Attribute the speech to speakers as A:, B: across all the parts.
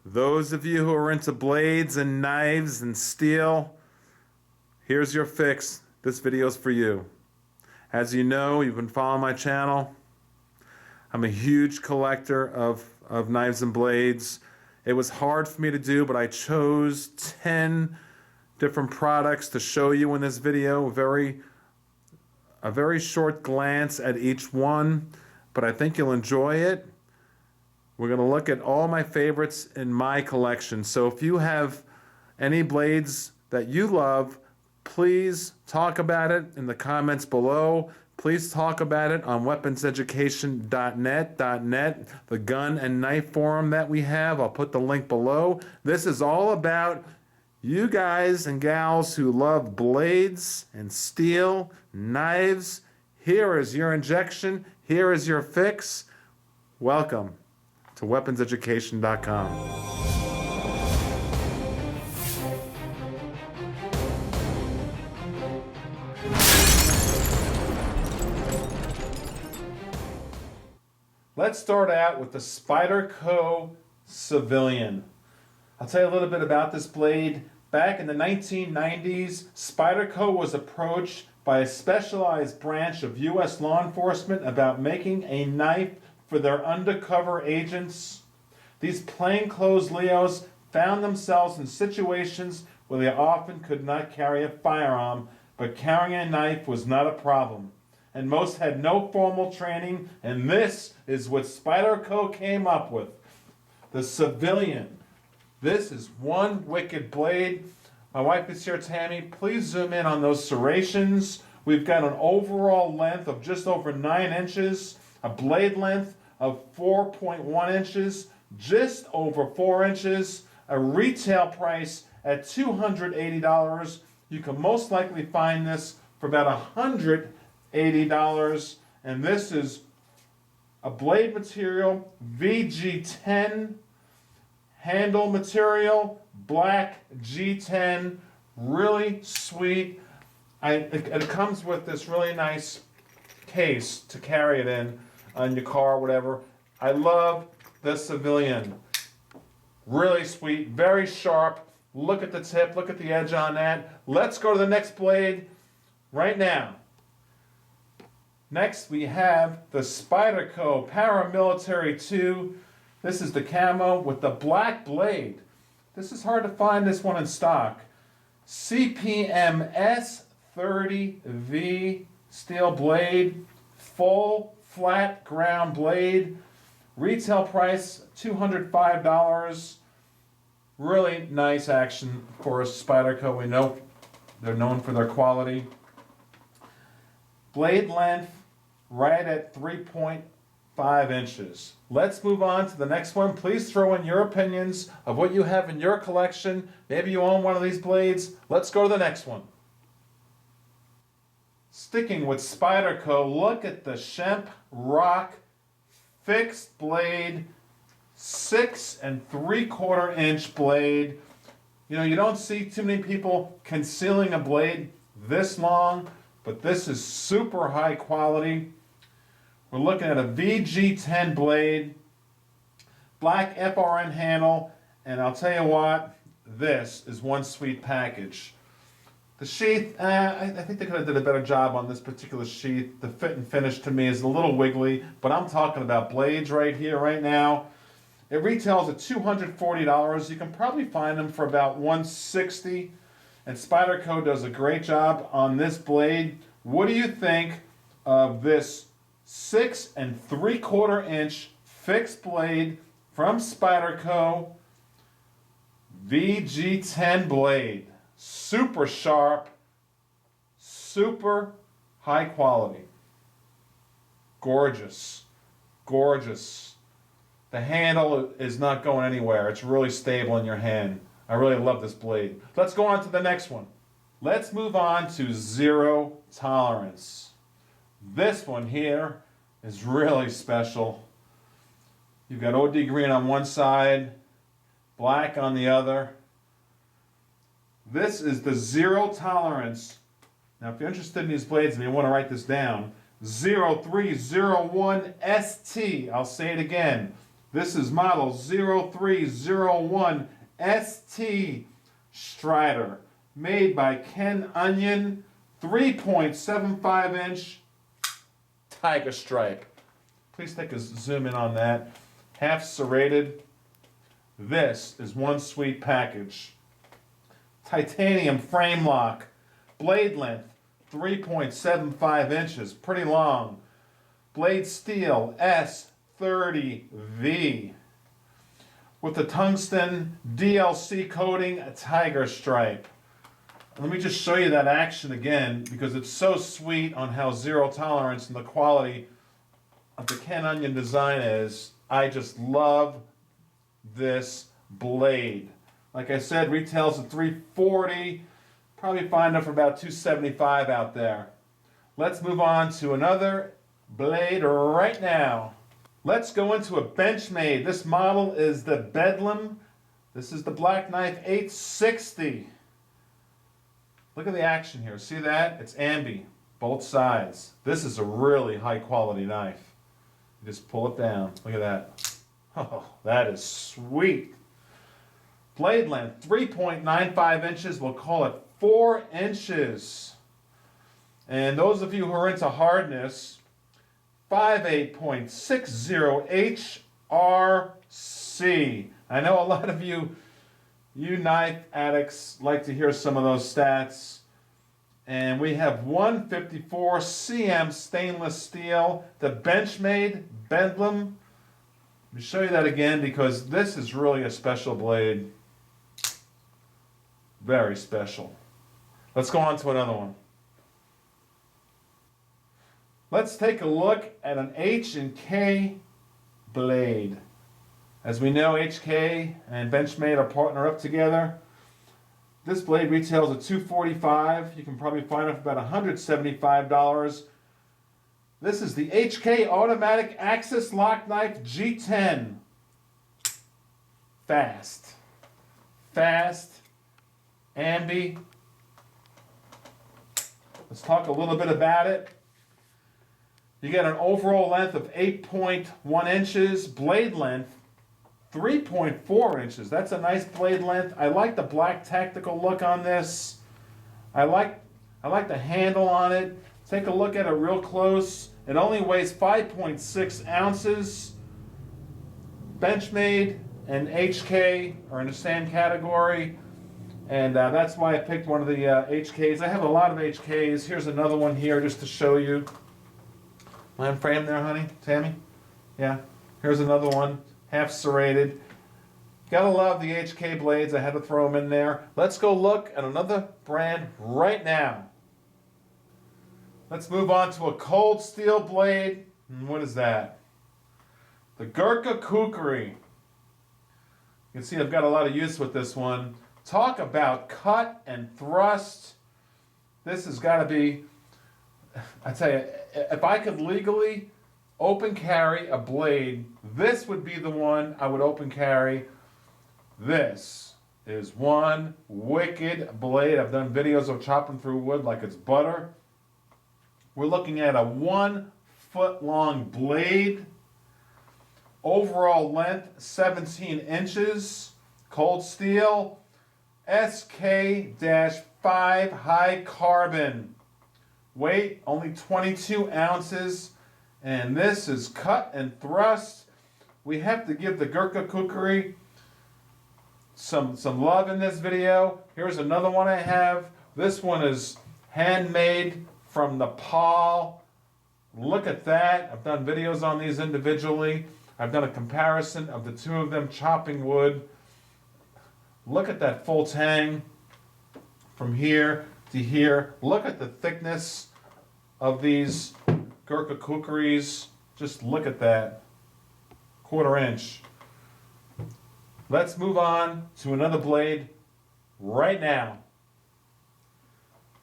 A: Those of you who are into blades and knives and steel, here's your fix. This video's for you. As you know, you've been following my channel. I'm a huge collector of knives and blades. It was hard for me to do, but I chose 10 different products to show you in this video. A very short glance at each one, but I think you'll enjoy it. We're going to look at all my favorites in my collection. So if you have any blades that you love, please talk about it in the comments below. Please talk about it on weaponseducation.net, the gun and knife forum that we have. I'll put the link below. This is all about you guys and gals who love blades and steel, knives. Here is your injection. Here is your fix. Welcome to weaponseducation.com. Let's start out with the Spyderco Civilian. I'll tell you a little bit about this blade. Back in the 1990s, Spyderco was approached by a specialized branch of U.S. law enforcement about making a knife for their undercover agents. These plainclothes Leos found themselves in situations where they often could not carry a firearm, but carrying a knife was not a problem. And most had no formal training, and this is what Spyderco came up with. The Civilian. This is one wicked blade. My wife is here, Tammy. Please zoom in on those serrations. We've got an overall length of just over 9 inches, a blade length of 4.1 inches, just over 4 inches, a retail price at $280. You can most likely find this for about $180, and this is a blade material, VG10, handle material, black G10, really sweet. It comes with this really nice case to carry it in on your car or whatever. I love the Civilian. Really sweet, very sharp. Look at the tip, look at the edge on that. Let's go to the next blade right now. Next we have the Spyderco Paramilitary 2. This is the camo with the black blade. This is hard to find this one in stock. CPM S30V steel blade, full flat ground blade. Retail price $205. Really nice action for Spyderco. We know they're known for their quality. Blade length right at 3.5 inches. Let's move on to the next one. Please throw in your opinions of what you have in your collection. Maybe you own one of these blades. Let's go to the next one. Sticking with Spyderco, look at the Schempp Rock fixed blade, 6 3/4 inch blade. You know, you don't see too many people concealing a blade this long, but this is super high quality. We're looking at a VG10 blade, black FRN handle, and I'll tell you what, this is one sweet package. The sheath, I think they could have did a better job on this particular sheath. The fit and finish to me is a little wiggly, but I'm talking about blades right here, right now. It retails at $240. You can probably find them for about $160. And Spyderco does a great job on this blade. What do you think of this 6 3/4 inch fixed blade from Spyderco? VG10 blade. Super sharp, super high quality. Gorgeous, gorgeous. The handle is not going anywhere. It's really stable in your hand. I really love this blade. Let's go on to the next one. Let's move on to zero tolerance. This one here is really special. You've got OD green on one side, black on the other. This is the zero tolerance. Now, if you're interested in these blades and you want to write this down, 0301ST. I'll say it again. This is model 0301 ST Strider, made by Ken Onion, 3.75 inch tiger stripe. Please take a zoom in on that. Half serrated. This is one sweet package. Titanium frame lock. Blade length 3.75 inches. Pretty long. Blade steel S30V. With the tungsten DLC coating, a tiger stripe. Let me just show you that action again because it's so sweet on how zero tolerance and the quality of the Ken Onion design is. I just love this blade. Like I said, retails at $340. Probably find them for about $275 out there. Let's move on to another blade right now. Let's go into a Benchmade. This model is the Bedlam. This is the Black Knife 860. Look at the action here. See that? It's ambi, both sides. This is a really high quality knife. You just pull it down. Look at that. Oh, that is sweet. Blade length 3.95 inches. We'll call it 4 inches. And those of you who are into hardness, 58.60 HRC. I know a lot of you knife addicts like to hear some of those stats. And we have 154 cm stainless steel, the Benchmade Bedlam. Let me show you that again because this is really a special blade. Very special. Let's go on to another one. Let's take a look at an H&K blade. As we know, HK and Benchmade are partner up together. This blade retails at $245. You can probably find it for about $175. This is the HK Automatic Axis Lock Knife G10. Fast. Ambi. Let's talk a little bit about it. You get an overall length of 8.1 inches. Blade length 3.4 inches. That's a nice blade length. I like the black tactical look on this. I like the handle on it. Take a look at it real close. It only weighs 5.6 ounces. Benchmade and HK are in the same category. And that's why I picked one of the HKs. I have a lot of HKs. Here's another one here just to show you. Am I in frame there, honey? Tammy? Yeah. Here's another one. Half serrated. Gotta love the HK blades. I had to throw them in there. Let's go look at another brand right now. Let's move on to a cold steel blade. And what is that? The Gurkha Kukri. You can see I've got a lot of use with this one. Talk about cut and thrust. This has got to be, I tell you, if I could legally open carry a blade, this would be the one I would open carry. This is one wicked blade. I've done videos of chopping through wood like it's butter. We're looking at a 1 foot long blade. Overall length 17 inches. Cold steel. SK-5 high carbon. Weight only 22 ounces. And this is cut and thrust. We have to give the Gurkha Kukri some love in this video. Here's another one I have. This one is handmade from Nepal. Look at that. I've done videos on these individually. I've done a comparison of the two of them chopping wood. Look at that full tang from here to here. Look at the thickness of these Gurkha Kukris. Just look at that. 1/4 inch. Let's move on to another blade right now.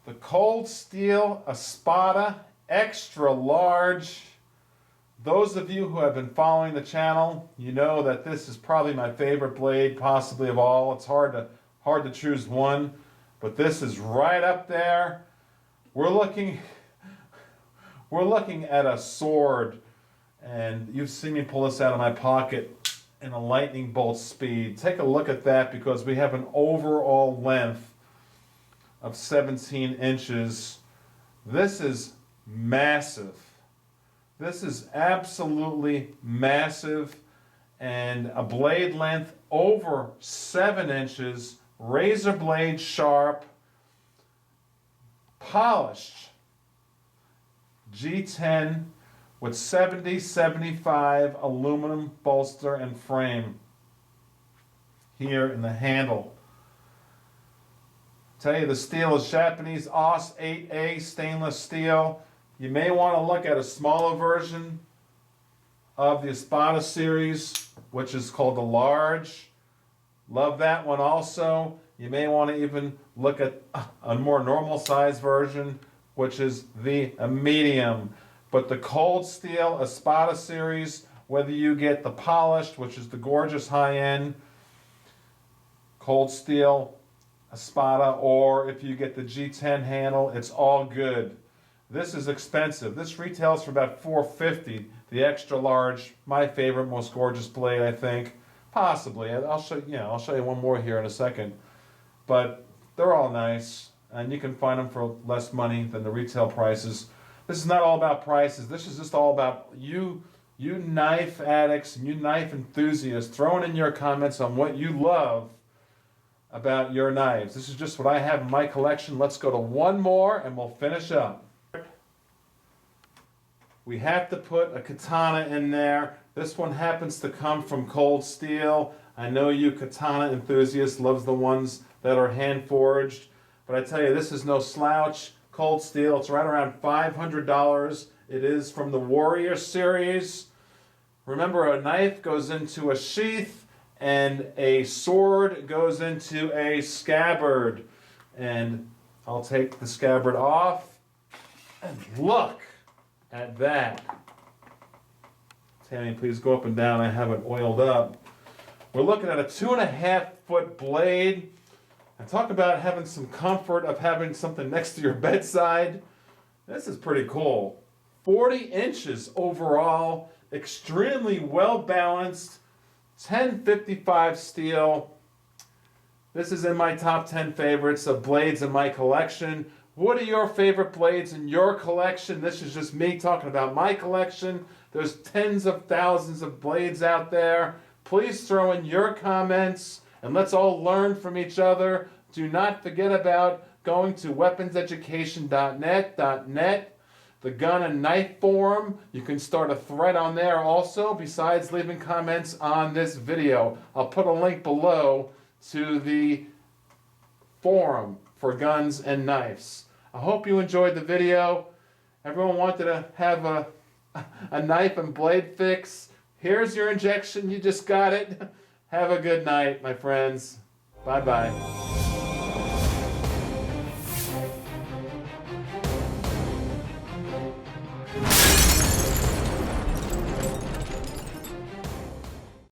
A: The Cold Steel Espada Extra Large. Those of you who have been following the channel, you know that this is probably my favorite blade, possibly of all. It's hard to choose one, but this is right up there. We're looking at a sword, and you've seen me pull this out of my pocket. and a lightning bolt speed. Take a look at that because we have an overall length of 17 inches. This is massive. This is absolutely massive, and a blade length over 7 inches, razor blade sharp, polished G10 with 70/75 aluminum bolster and frame here in the handle. Tell you, the steel is Japanese AUS 8A stainless steel. You may want to look at a smaller version of the Espada series, which is called the large. Love that one also. You may want to even look at a more normal size version, which is the medium. But the cold steel Espada series, whether you get the polished, which is the gorgeous high-end cold steel Espada, or if you get the G10 handle, it's all good. This is expensive. This retails for about $450. The extra large, my favorite, most gorgeous blade, I think. Possibly. I'll show you one more here in a second. But they're all nice, and you can find them for less money than the retail prices. This is not all about prices. This is just all about you knife addicts and you knife enthusiasts throwing in your comments on what you love about your knives. This is just what I have in my collection. Let's go to one more and we'll finish up. We have to put a katana in there. This one happens to come from cold steel. I know you katana enthusiasts love the ones that are hand forged, but I tell you, this is no slouch. Cold steel, it's right around $500. It is from the Warrior series. Remember, a knife goes into a sheath and a sword goes into a scabbard. And I'll take the scabbard off, and look at that. Tammy, please go up and down. I have it oiled up. We're looking at a 2.5-foot blade. And talk about having some comfort of having something next to your bedside. This is pretty cool. 40 inches overall, extremely well balanced, 1055 steel. This is in my top 10 favorites of blades in my collection. What are your favorite blades in your collection? This is just me talking about my collection. There's tens of thousands of blades out there. Please throw in your comments and let's all learn from each other. Do not forget about going to weaponseducation.net, the gun and knife forum. You can start a thread on there also, besides leaving comments on this video. I'll put a link below to the forum for guns and knives. I hope you enjoyed the video. Everyone wanted to have a knife and blade fix. Here's your injection. You just got it. Have a good night, my friends. Bye-bye.